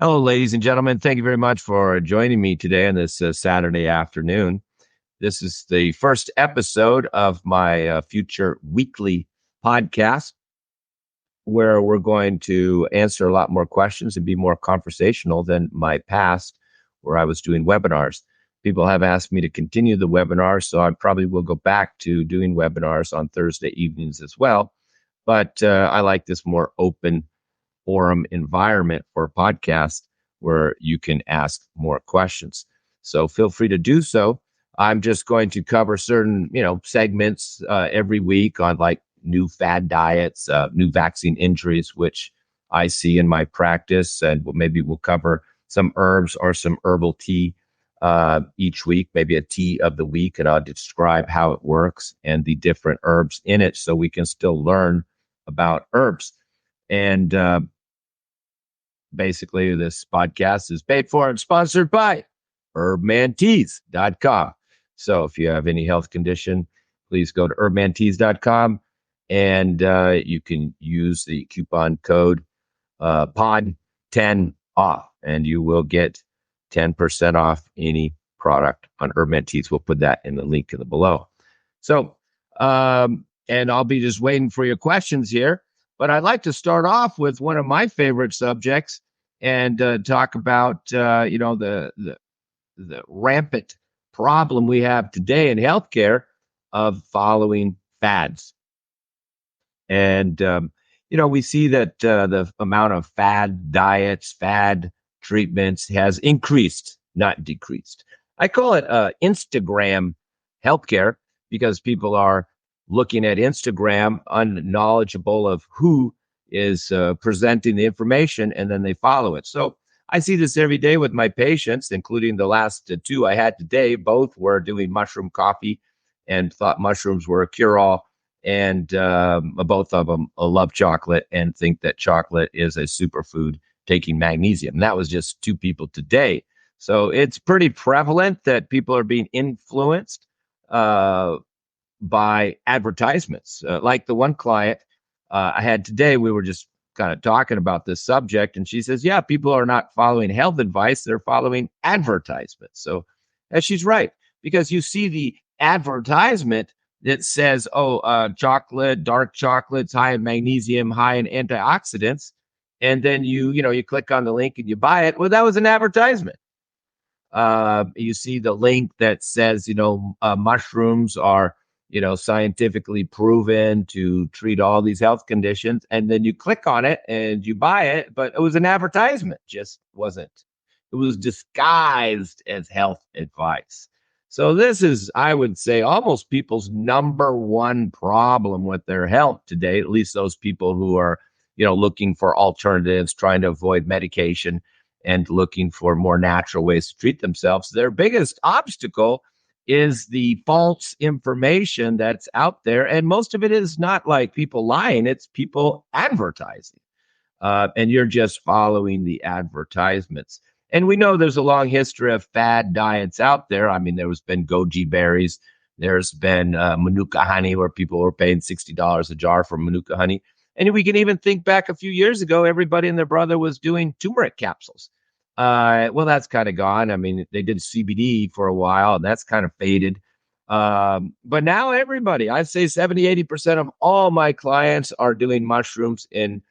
Hello, ladies and gentlemen. Thank you very much for joining me today on this Saturday afternoon. This is the first episode of my future weekly podcast where we're going to answer a lot more questions and be more conversational than my past, where I was doing webinars. People have asked me to continue the webinar, so I probably will go back to doing webinars on Thursday evenings as well. But I like this more open forum environment for a podcast where you can ask more questions. So feel free to do so. I'm just going to cover certain, segments every week on like new fad diets, new vaccine injuries, which I see in my practice, and maybe we'll cover some herbs or some herbal tea each week, maybe a tea of the week, and I'll describe how it works and the different herbs in it, so we can still learn about herbs. And basically, this podcast is paid for and sponsored by herbmanteas.com. So if you have any health condition, please go to herbmanteas.com and you can use the coupon code POD10 off, and you will get 10% off any product on Herb Teas. We'll put that in the link in the below. So, and I'll be just waiting for your questions here. But I'd like to start off with one of my favorite subjects and talk about the rampant problem we have today in healthcare of following fads. And we see that the amount of fad diets, fad treatments has increased, not decreased. I call it Instagram healthcare because people are looking at Instagram unknowledgeable of who is presenting the information, and then they follow it. So I see this every day with my patients, including the last two I had today. Both were doing mushroom coffee and thought mushrooms were a cure-all. And both of them love chocolate and think that chocolate is a superfood, taking magnesium. And that was just two people today. So it's pretty prevalent that people are being influenced by advertisements. Like the one client I had today, we were just kind of talking about this subject, and she says, yeah, people are not following health advice, they're following advertisements. So, and she's right, because you see the advertisement that says, chocolate, dark chocolates, high in magnesium, high in antioxidants. And then you click on the link and you buy it. Well, that was an advertisement. You see the link that says, mushrooms are, scientifically proven to treat all these health conditions. And then you click on it and you buy it, but it was an advertisement, just wasn't. It was disguised as health advice. So this is, I would say, almost people's number one problem with their health today, at least those people who are, looking for alternatives, trying to avoid medication and looking for more natural ways to treat themselves. Their biggest obstacle is the false information that's out there. And most of it is not like people lying, it's people advertising. And you're just following the advertisements. And we know there's a long history of fad diets out there. I mean, there's been goji berries. There's been Manuka honey, where people were paying $60 a jar for Manuka honey. And we can even think back a few years ago, everybody and their brother was doing turmeric capsules. Well, that's kind of gone. I mean, they did CBD for a while, and that's kind of faded. But now everybody, I'd say 70-80% of all my clients are doing mushrooms in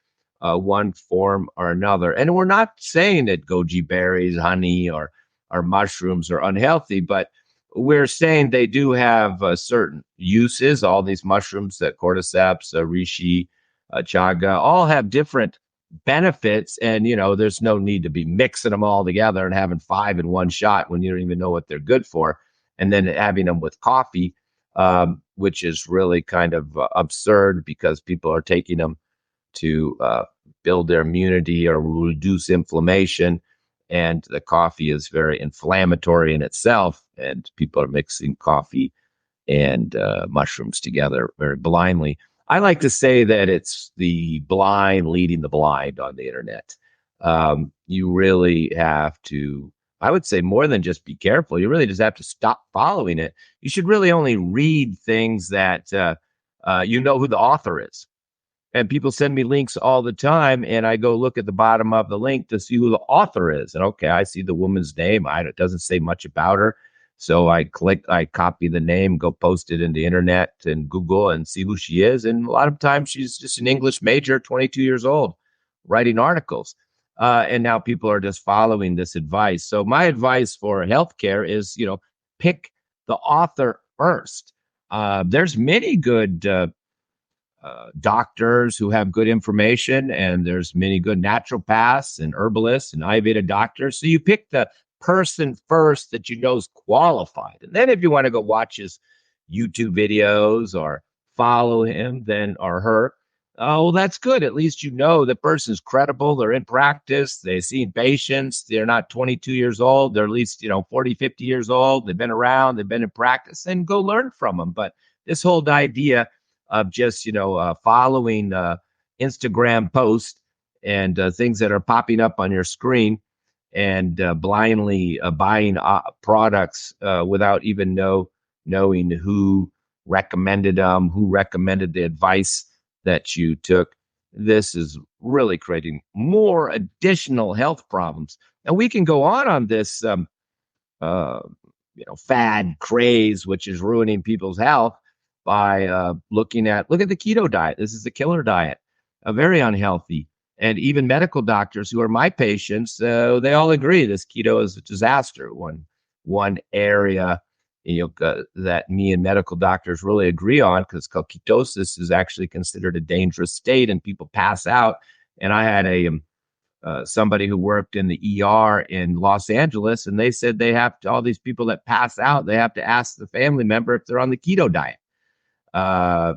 one form or another. And we're not saying that goji berries, honey, or mushrooms are unhealthy, but we're saying they do have certain uses. All these mushrooms, that cordyceps, reishi, chaga, all have different benefits. And, there's no need to be mixing them all together and having 5 in one shot when you don't even know what they're good for. And then having them with coffee, which is really kind of absurd because people are taking them to build their immunity or reduce inflammation. And the coffee is very inflammatory in itself. And people are mixing coffee and mushrooms together very blindly. I like to say that it's the blind leading the blind on the internet. You really have to, I would say, more than just be careful. You really just have to stop following it. You should really only read things that you know who the author is. And people send me links all the time, and I go look at the bottom of the link to see who the author is. And okay, I see the woman's name. It doesn't say much about her. So I copy the name, go post it in the internet and Google and see who she is. And a lot of times she's just an English major, 22 years old, writing articles. And now people are just following this advice. So my advice for healthcare is, pick the author first. There's many good doctors who have good information, and there's many good naturopaths and herbalists and Ayurveda doctors. So you pick the person first that you know is qualified. And then if you want to go watch his YouTube videos or follow him then or her, oh, that's good. At least you know the person's credible. They're in practice. They've seen patients. They're not 22 years old. They're at least, 40, 50 years old. They've been around. They've been in practice, and go learn from them. But this whole idea of just, following Instagram posts and things that are popping up on your screen and blindly buying products without even knowing who recommended them, who recommended the advice that you took. This is really creating more additional health problems. And we can go on this, fad craze, which is ruining people's health by look at the keto diet. This is the killer diet, very unhealthy. And even medical doctors who are my patients, they all agree this keto is a disaster. One area that me and medical doctors really agree on, because ketosis is actually considered a dangerous state, and people pass out. And I had somebody who worked in the ER in Los Angeles, and they said they have to, all these people that pass out, they have to ask the family member if they're on the keto diet.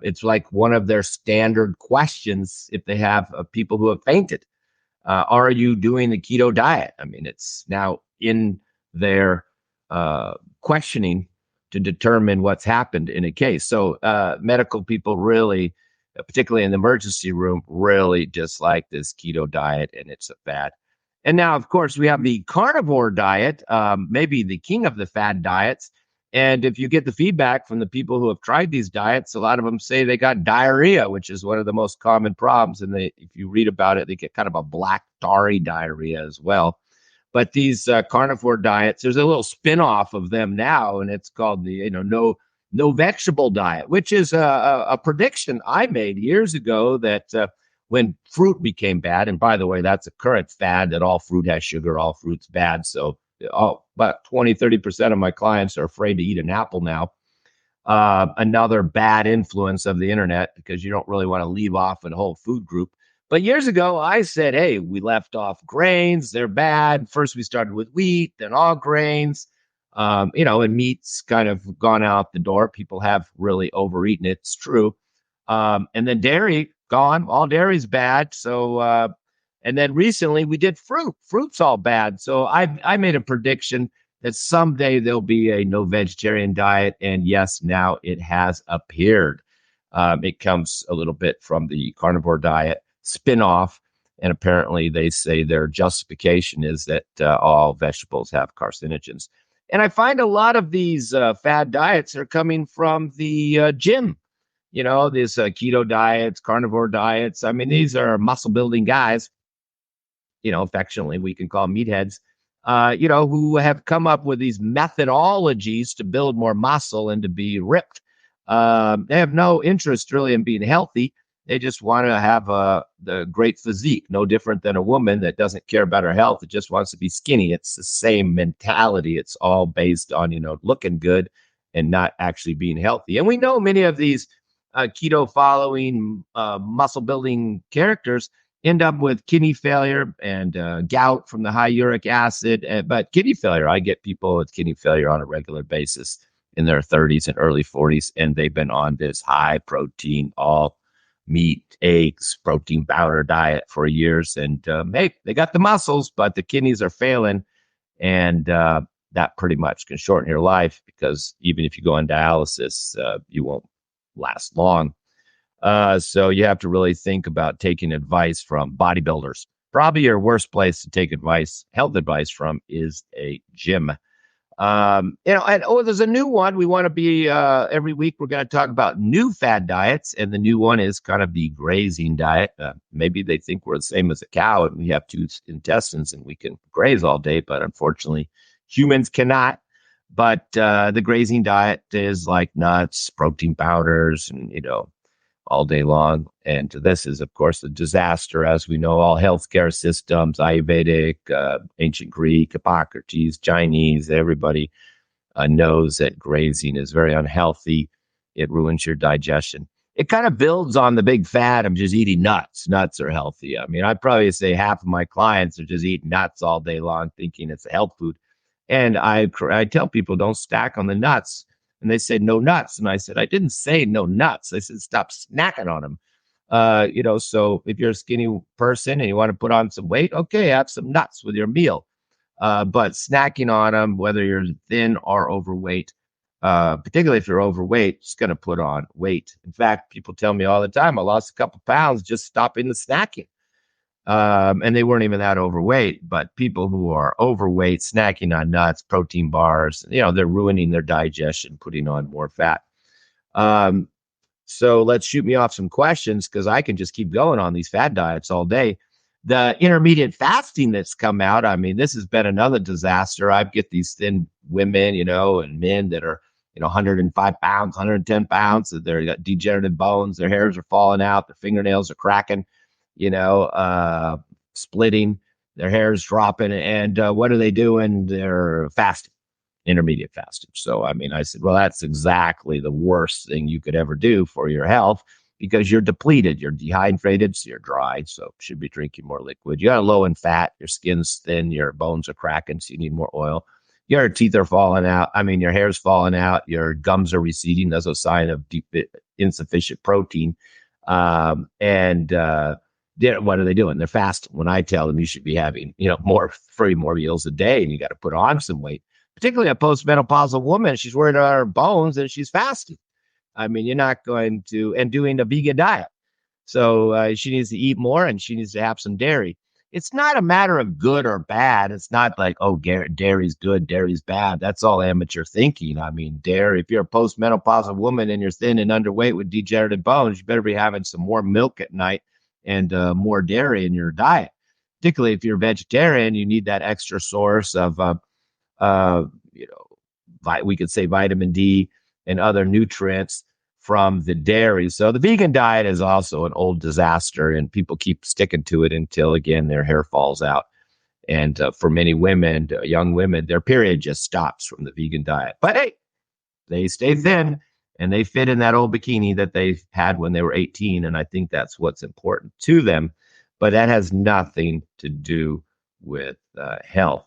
It's like one of their standard questions if they have people who have fainted. Are you doing the keto diet? I mean, it's now in their questioning to determine what's happened in a case. So medical people really, particularly in the emergency room, really dislike this keto diet, and it's a fad. And now, of course, we have the carnivore diet, maybe the king of the fad diets. And if you get the feedback from the people who have tried these diets, a lot of them say they got diarrhea, which is one of the most common problems. And if you read about it, they get kind of a black tarry diarrhea as well. But these carnivore diets, there's a little spin-off of them now, and it's called the no vegetable diet, which is a prediction I made years ago that when fruit became bad, and by the way, that's a current fad that all fruit has sugar, all fruit's bad. So about 20, 30% of my clients are afraid to eat an apple now. Another bad influence of the internet, because you don't really want to leave off a whole food group. But years ago, I said, hey, we left off grains. They're bad. First, we started with wheat, then all grains. And meat's kind of gone out the door. People have really overeaten it. It's true. And then dairy, gone. All dairy's bad. So, and then recently we did fruit. Fruit's all bad. So I made a prediction that someday there'll be a no vegetarian diet. And yes, now it has appeared. It comes a little bit from the carnivore diet spin-off. And apparently they say their justification is that all vegetables have carcinogens. And I find a lot of these fad diets are coming from the gym. These keto diets, carnivore diets. I mean, these are muscle building guys, affectionately we can call meatheads, who have come up with these methodologies to build more muscle and to be ripped. They have no interest really in being healthy. They just want to have the great physique, no different than a woman that doesn't care about her health. It just wants to be skinny. It's the same mentality. It's all based on, looking good and not actually being healthy. And we know many of these keto following muscle building characters end up with kidney failure and gout from the high uric acid. But kidney failure, I get people with kidney failure on a regular basis in their 30s and early 40s, and they've been on this high protein, all meat, eggs, protein powder diet for years. And hey, they got the muscles, but the kidneys are failing. And that pretty much can shorten your life, because even if you go on dialysis, you won't last long. So you have to really think about taking advice from bodybuilders. Probably your worst place to take health advice from is a gym. And there's a new one. We want to be every week. We're going to talk about new fad diets, and the new one is kind of the grazing diet. Maybe they think we're the same as a cow, and we have two intestines, and we can graze all day. But unfortunately, humans cannot. But the grazing diet is like nuts, protein powders, and all day long. And this is, of course, a disaster, as we know. All healthcare systems, Ayurvedic, ancient Greek, Hippocrates, Chinese, everybody knows that grazing is very unhealthy. It ruins your digestion. It kind of builds on the big fad of just eating nuts. Nuts are healthy. I mean, I'd probably say half of my clients are just eating nuts all day long, thinking it's a health food. And I tell people, don't stack on the nuts. And they say, no nuts. And I said, I didn't say no nuts. I said, stop snacking on them. So if you're a skinny person and you want to put on some weight, okay, have some nuts with your meal. But snacking on them, whether you're thin or overweight, particularly if you're overweight, it's going to put on weight. In fact, people tell me all the time, I lost a couple pounds just stopping the snacking. And they weren't even that overweight, but people who are overweight, snacking on nuts, protein bars, they're ruining their digestion, putting on more fat. So let's shoot me off some questions, because I can just keep going on these fad diets all day. The intermediate fasting that's come out, I mean, this has been another disaster. I get these thin women, and men that are, 105 pounds, 110 pounds, they've got degenerative bones, their hairs are falling out, their fingernails are cracking, splitting, their hair's dropping. And what are they doing? They're fasting, intermediate fasting. So, I mean, I said, well, that's exactly the worst thing you could ever do for your health, because you're depleted, you're dehydrated, so you're dry. So should be drinking more liquid. You got low in fat, your skin's thin, your bones are cracking, so you need more oil. Your teeth are falling out. I mean, your hair's falling out, your gums are receding. That's a sign of insufficient protein. What are they doing? They're fasting. When I tell them you should be having, more meals a day, and you got to put on some weight, particularly a postmenopausal woman, she's worried about her bones and she's fasting. I mean, you're not going to, and doing a vegan diet. So she needs to eat more, and she needs to have some dairy. It's not a matter of good or bad. It's not like, oh, dairy's good, dairy's bad. That's all amateur thinking. I mean, dairy, if you're a postmenopausal woman and you're thin and underweight with degenerative bones, you better be having some more milk at night and more dairy in your diet. Particularly if you're vegetarian, you need that extra source of, we could say vitamin D and other nutrients from the dairy. So the vegan diet is also an old disaster, and people keep sticking to it until, again, their hair falls out. And for many women, young women, their period just stops from the vegan diet. But hey, they stay thin, and they fit in that old bikini that they had when they were 18. And I think that's what's important to them. But that has nothing to do with health.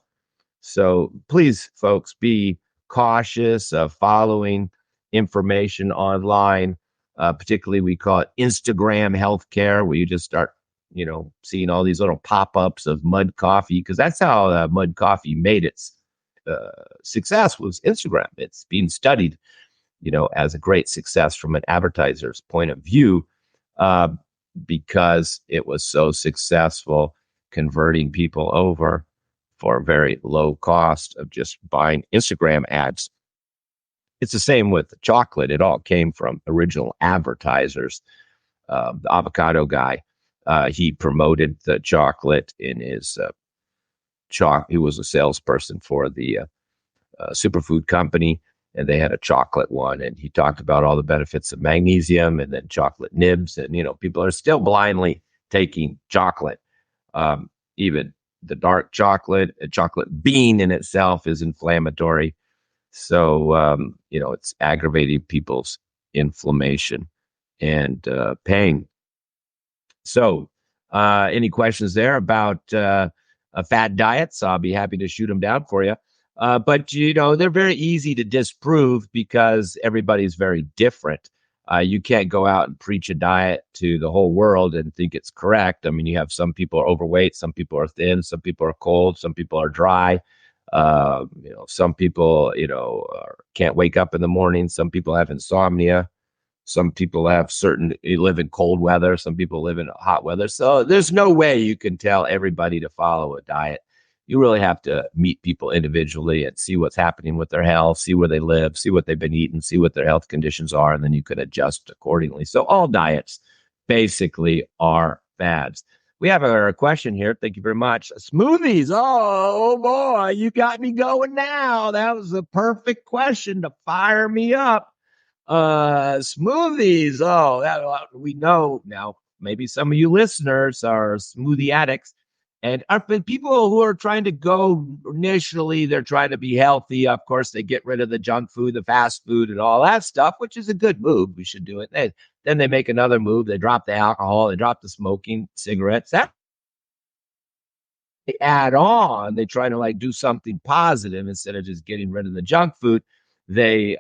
So please, folks, be cautious of following information online. Particularly, we call it Instagram healthcare, where you just start, seeing all these little pop-ups of mud coffee, because that's how mud coffee made its success, was Instagram. It's being studied, as a great success from an advertiser's point of view, because it was so successful converting people over for a very low cost of just buying Instagram ads. It's the same with the chocolate. It all came from original advertisers. The avocado guy, he promoted the chocolate in his he was a salesperson for the superfood company, and they had a chocolate one, and he talked about all the benefits of magnesium and then chocolate nibs. And, people are still blindly taking chocolate. Even the dark chocolate, a chocolate bean in itself is inflammatory. So, it's aggravating people's inflammation and pain. So, any questions there about fad diets? I'll be happy to shoot them down for you. But, they're very easy to disprove, because everybody's very different. You can't go out and preach a diet to the whole world and think it's correct. I mean, you have some people are overweight, some people are thin, some people are cold, some people are dry. Some people, can't wake up in the morning. Some people have insomnia. Some people live in cold weather. Some people live in hot weather. So there's no way you can tell everybody to follow a diet. you really have to meet people individually and see what's happening with their health, see where they live, see what they've been eating, see what their health conditions are, and then you can adjust accordingly. So all diets basically are fads. We have a question here. Thank you very much. Smoothies. Oh boy, you got me going now. That was a perfect question to fire me up. Smoothies. Oh, we know now. Maybe some of you listeners are smoothie addicts, and are people who are trying to go initially. They're trying to be healthy. Of course, they get rid of the junk food, the fast food, and all that stuff, which is a good move. We should do it. Then they make another move. They drop the alcohol. They drop the smoking, cigarettes. That they add on. They try to like do something positive instead of just getting rid of the junk food. They,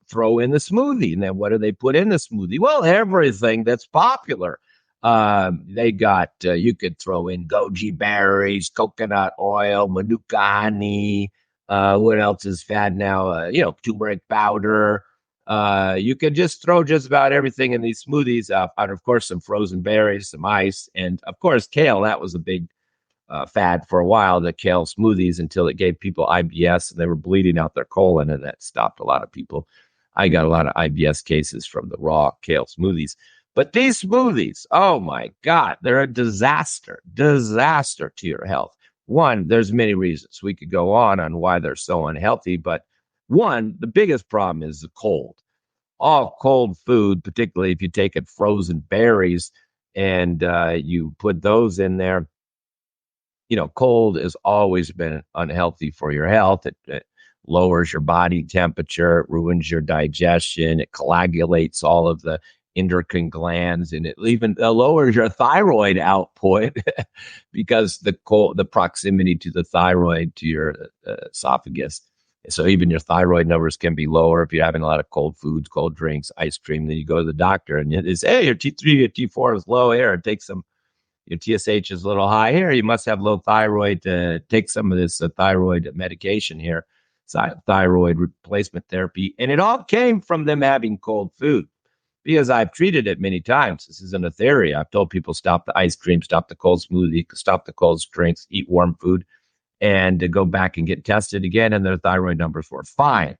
throw in the smoothie. And then what do they put in the smoothie? Well, everything that's popular. They got, you could throw in goji berries, coconut oil, manuka honey. What else is fad now? Turmeric powder. You can just throw just about everything in these smoothies. And of course, some frozen berries, some ice, and of course, kale. That was a big fad for a while, the kale smoothies, until it gave people IBS and they were bleeding out their colon, and that stopped a lot of people. I got a lot of IBS cases from the raw kale smoothies. But these smoothies, oh my God, they're a disaster to your health. One, there's many reasons. We could go on why they're so unhealthy, but one, the biggest problem is the cold. All cold food, particularly if you take it frozen berries and you put those in there, cold has always been unhealthy for your health. It lowers your body temperature, it ruins your digestion, it coagulates all of the endocrine glands, and it even lowers your thyroid output because the proximity to the thyroid to your esophagus. So even your thyroid numbers can be lower if you're having a lot of cold foods, cold drinks, ice cream. Then you go to the doctor and it say, hey, your T3, your T4 is low. Here, take some. Your TSH is a little high here. You must have low thyroid. Take some of this thyroid medication here, thyroid replacement therapy. And it all came from them having cold food, because I've treated it many times. This isn't a theory. I've told people stop the ice cream, stop the cold smoothie, stop the cold drinks, eat warm food, and to go back and get tested again, and their thyroid numbers were fine.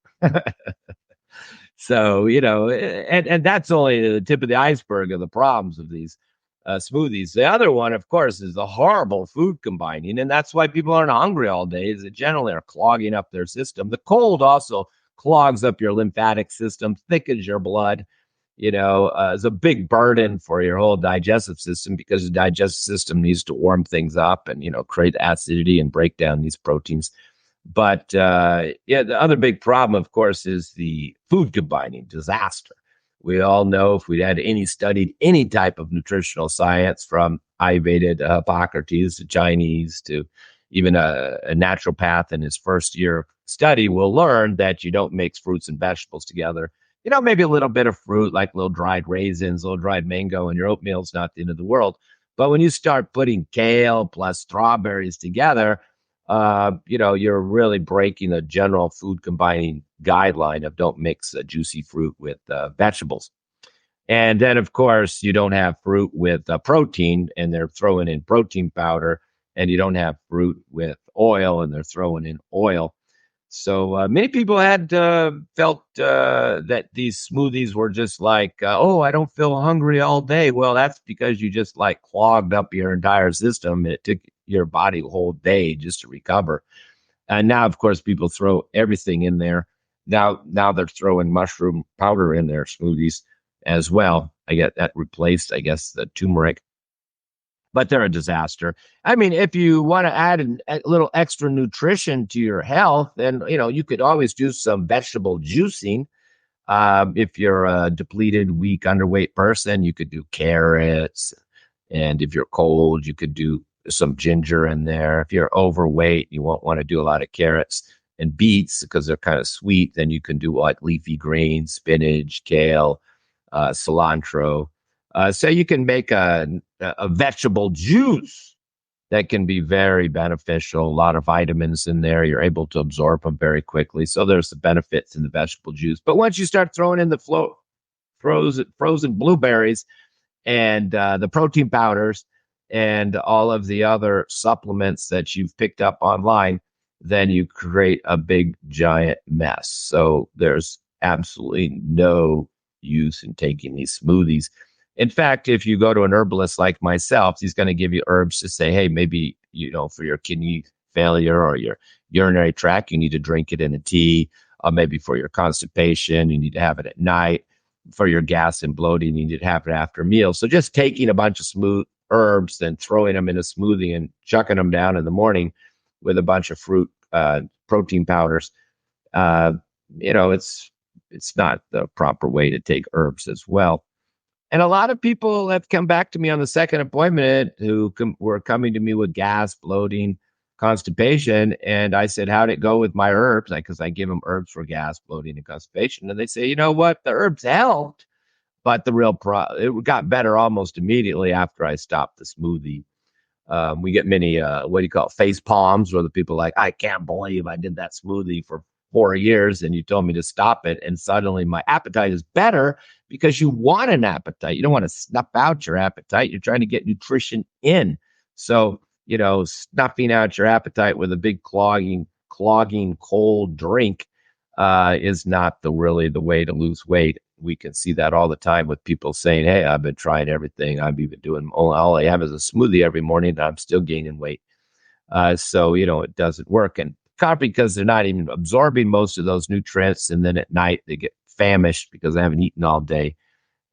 So, and that's only the tip of the iceberg of the problems of these smoothies. The other one, of course, is the horrible food combining. And that's why people aren't hungry all day, is it generally are clogging up their system. The cold also clogs up your lymphatic system, thickens your blood. It's a big burden for your whole digestive system, because the digestive system needs to warm things up and, create acidity and break down these proteins. But the other big problem, of course, is the food combining disaster. We all know, if we had studied any type of nutritional science, from Ayurveda to Hippocrates to Chinese to even a naturopath in his first year of study, will learn that you don't mix fruits and vegetables together. Maybe a little bit of fruit, like little dried raisins, little dried mango, and your oatmeal's not the end of the world. But when you start putting kale plus strawberries together, you're really breaking the general food combining guideline of don't mix a juicy fruit with vegetables. And then, of course, you don't have fruit with protein, and they're throwing in protein powder, and you don't have fruit with oil, and they're throwing in oil. So many people had felt that these smoothies were just like, I don't feel hungry all day. Well, that's because you just like clogged up your entire system. It took your body a whole day just to recover. And now, of course, people throw everything in there. Now they're throwing mushroom powder in their smoothies as well. I get that replaced, I guess, the turmeric. But they're a disaster. I mean, if you want to add a little extra nutrition to your health, then, you could always do some vegetable juicing. If you're a depleted, weak, underweight person, you could do carrots. And if you're cold, you could do some ginger in there. If you're overweight, you won't want to do a lot of carrots and beets because they're kind of sweet. Then you can do like leafy greens, spinach, kale, cilantro. So you can make a vegetable juice that can be very beneficial. A lot of vitamins in there. You're able to absorb them very quickly. So there's the benefits in the vegetable juice. But once you start throwing in the frozen blueberries and the protein powders and all of the other supplements that you've picked up online, then you create a big giant mess. So there's absolutely no use in taking these smoothies. In fact, if you go to an herbalist like myself, he's going to give you herbs to say, hey, maybe, for your kidney failure or your urinary tract, you need to drink it in a tea. Maybe for your constipation, you need to have it at night. For your gas and bloating, you need to have it after meals. So just taking a bunch of smooth herbs and throwing them in a smoothie and chucking them down in the morning with a bunch of fruit, protein powders, uh, it's not the proper way to take herbs as well. And a lot of people have come back to me on the second appointment who were coming to me with gas, bloating, constipation. And I said, how'd it go with my herbs? Because I give them herbs for gas, bloating, and constipation. And they say, you know what? The herbs helped, but it got better almost immediately after I stopped the smoothie. We get many, what do you call it, face palms, where the people are like, I can't believe I did that smoothie for 4 years and you told me to stop it. And suddenly my appetite is better because you want an appetite. You don't want to snuff out your appetite. You're trying to get nutrition in. So, snuffing out your appetite with a big clogging cold drink is not really the way to lose weight. We can see that all the time with people saying, hey, I've been trying everything. I'm even doing all I have is a smoothie every morning and I'm still gaining weight. So, it doesn't work. And because they're not even absorbing most of those nutrients. And then at night they get famished because they haven't eaten all day.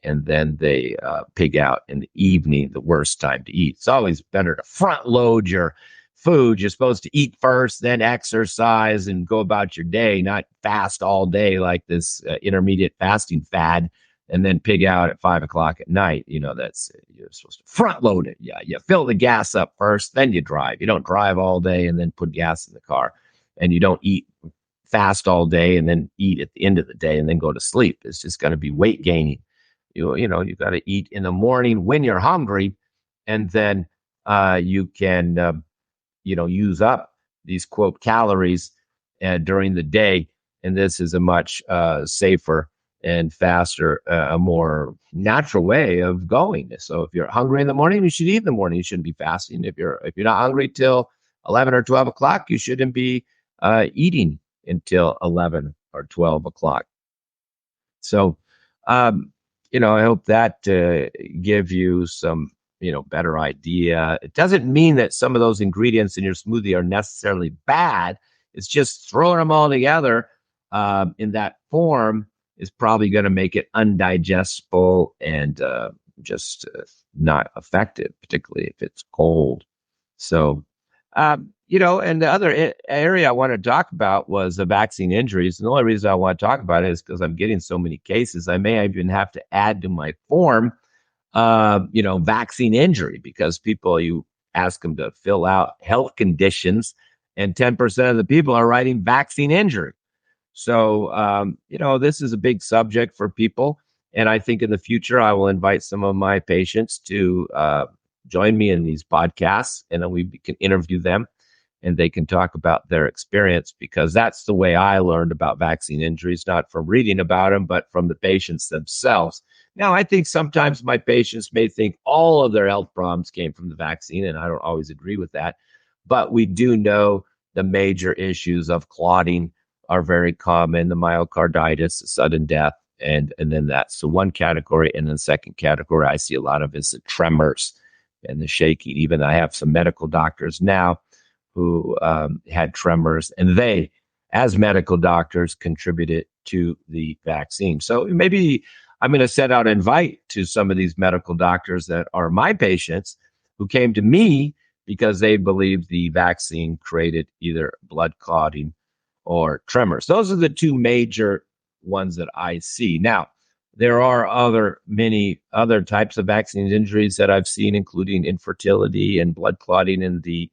And then they pig out in the evening, the worst time to eat. It's always better to front load your food. You're supposed to eat first, then exercise and go about your day, not fast all day like this intermediate fasting fad, and then pig out at 5 o'clock at night. You're supposed to front load it. Yeah, you fill the gas up first, then you drive. You don't drive all day and then put gas in the car, and you don't eat fast all day and then eat at the end of the day and then go to sleep. It's just going to be weight gaining. You got to eat in the morning when you're hungry, and then you can use up these quote calories during the day. And this is a much safer and faster, a more natural way of going. So if you're hungry in the morning, you should eat in the morning. You shouldn't be fasting. If you're not hungry till 11 or 12 o'clock, you shouldn't be eating until 11 or 12 o'clock. So, I hope that give you some better idea. It doesn't mean that some of those ingredients in your smoothie are necessarily bad. It's just throwing them all together in that form is probably going to make it undigestible and just not effective, particularly if it's cold. So, and the other area I want to talk about was the vaccine injuries. And the only reason I want to talk about it is because I'm getting so many cases. I may even have to add to my form vaccine injury, because you ask them to fill out health conditions and 10% of the people are writing vaccine injury. So, this is a big subject for people. And I think in the future, I will invite some of my patients to join me in these podcasts, and then we can interview them and they can talk about their experience, because that's the way I learned about vaccine injuries, not from reading about them, but from the patients themselves. Now, I think sometimes my patients may think all of their health problems came from the vaccine, and I don't always agree with that. But we do know the major issues of clotting are very common, the myocarditis, the sudden death, and then that's the one category. And then the second category I see a lot of is the tremors and the shaking. Even I have some medical doctors now who had tremors, and they, as medical doctors, contributed to the vaccine. So maybe I'm going to send out an invite to some of these medical doctors that are my patients who came to me because they believe the vaccine created either blood clotting or tremors. Those are the two major ones that I see. Now, there are many other types of vaccine injuries that I've seen, including infertility and blood clotting in the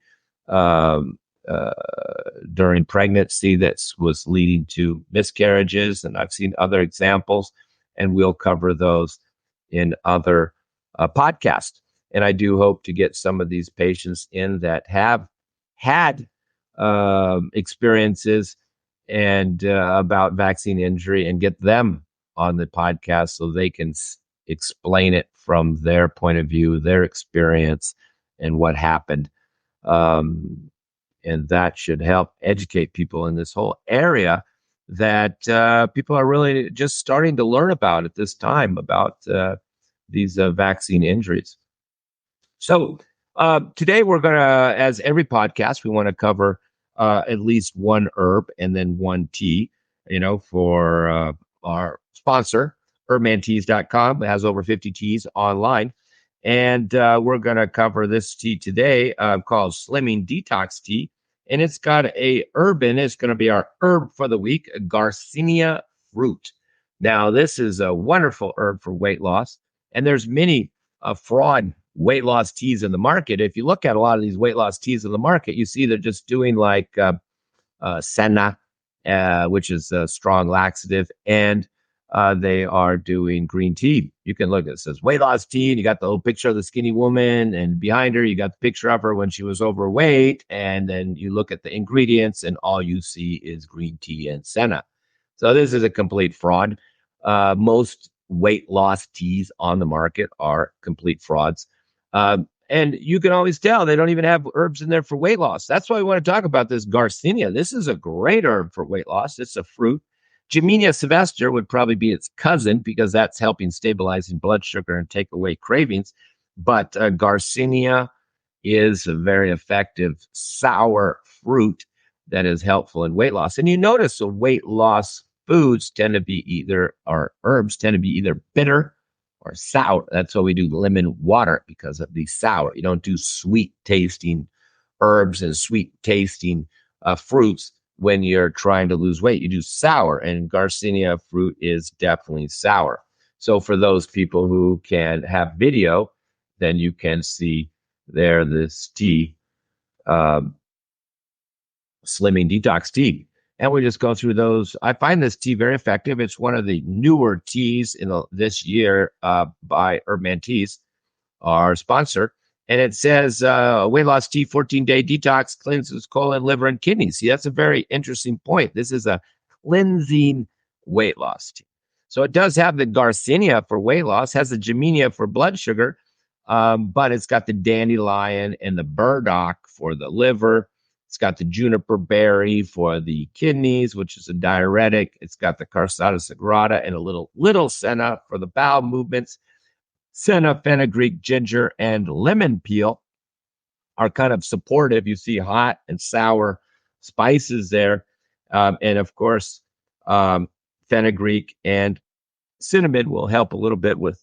during pregnancy that was leading to miscarriages. And I've seen other examples, and we'll cover those in other podcasts. And I do hope to get some of these patients in that have had experiences and about vaccine injury, and get them on the podcast so they can explain it from their point of view, their experience, and what happened. Um, and that should help educate people in this whole area that people are really just starting to learn about at this time about these vaccine injuries. So today we're going to, as every podcast, we want to cover at least one herb and then one tea, for our sponsor, herbmanteas.com. It has over 50 teas online. And we're going to cover this tea today called Slimming Detox Tea. And it's got a herb in it. It's going to be our herb for the week, Garcinia fruit. Now, this is a wonderful herb for weight loss. And there's many fraud weight loss teas in the market. If you look at a lot of these weight loss teas in the market, you see they're just doing like senna, which is a strong laxative, and they are doing green tea. You can look, it says weight loss tea, and you got the little picture of the skinny woman, and behind her, you got the picture of her when she was overweight, and then you look at the ingredients, and all you see is green tea and senna. So this is a complete fraud. Most weight loss teas on the market are complete frauds. And you can always tell they don't even have herbs in there for weight loss. That's why we want to talk about this Garcinia. This is a great herb for weight loss. It's a fruit. Gymnea sylvester would probably be its cousin because that's helping stabilizing blood sugar and take away cravings. But Garcinia is a very effective sour fruit that is helpful in weight loss. And you notice the weight loss foods tend to be or herbs tend to be either bitter or sour. That's why we do lemon water, because of the sour. You don't do sweet tasting herbs and sweet tasting fruits when you're trying to lose weight. You do sour, and Garcinia fruit is definitely sour. So for those people who can have video, then you can see there this tea, slimming detox tea. And we just go through those. I find this tea very effective. It's one of the newer teas this year by Herbman Teas, our sponsor. And it says weight loss tea, 14-day detox, cleanses colon, liver, and kidneys. See, that's a very interesting point. This is a cleansing weight loss tea. So it does have the Garcinia for weight loss, has the Gymnea for blood sugar, but it's got the dandelion and the burdock for the liver. It's got the juniper berry for the kidneys, which is a diuretic. It's got the Carsata sagrada and a little senna for the bowel movements. Senna, fenugreek, ginger, and lemon peel are kind of supportive. You see hot and sour spices there. And of course, fenugreek and cinnamon will help a little bit with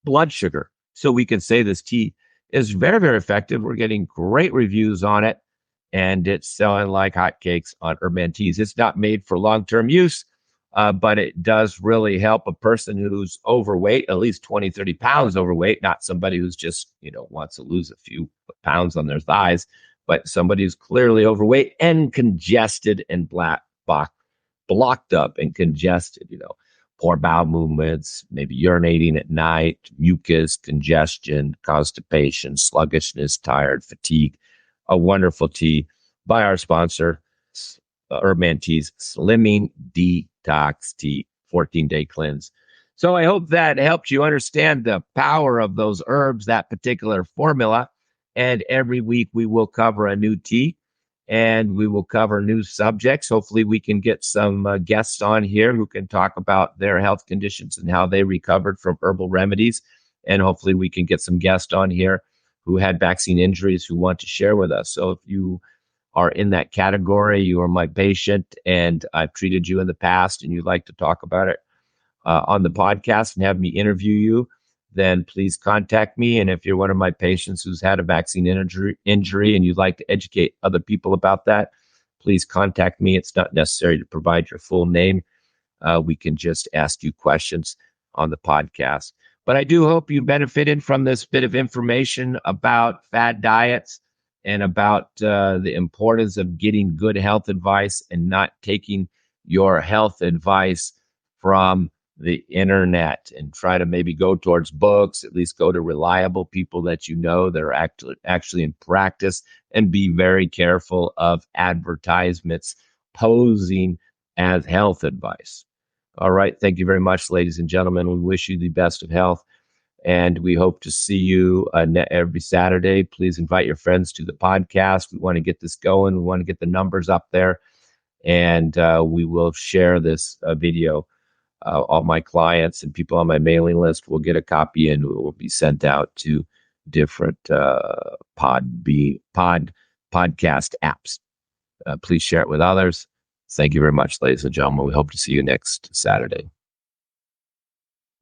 blood sugar. So we can say this tea is very, very effective. We're getting great reviews on it, and it's selling like hotcakes on Herbman Teas. It's not made for long-term use, but it does really help a person who's overweight, at least 20, 30 pounds overweight, not somebody who's just, wants to lose a few pounds on their thighs, but somebody who's clearly overweight and congested and blocked up and congested, poor bowel movements, maybe urinating at night, mucus, congestion, constipation, sluggishness, tired, fatigue. A wonderful tea by our sponsor, Herbman Teas, Slimming Detox Tea, 14-day cleanse. So I hope that helped you understand the power of those herbs, that particular formula. And every week we will cover a new tea, and we will cover new subjects. Hopefully we can get some guests on here who can talk about their health conditions and how they recovered from herbal remedies. And hopefully we can get some guests on here who had vaccine injuries who want to share with us. So if you are in that category, you are my patient, and I've treated you in the past, and you'd like to talk about it on the podcast and have me interview you, then please contact me. And if you're one of my patients who's had a vaccine injury and you'd like to educate other people about that, please contact me. It's not necessary to provide your full name. We can just ask you questions on the podcast. But I do hope you benefited from this bit of information about fad diets and about the importance of getting good health advice and not taking your health advice from the internet, and try to maybe go towards books, at least go to reliable people that you know that are actually in practice, and be very careful of advertisements posing as health advice. All right. Thank you very much, ladies and gentlemen. We wish you the best of health. And we hope to see you every Saturday. Please invite your friends to the podcast. We want to get this going. We want to get the numbers up there. And we will share this video. All my clients and people on my mailing list will get a copy, and it will be sent out to different podcast apps. Please share it with others. Thank you very much, ladies and gentlemen. We hope to see you next Saturday.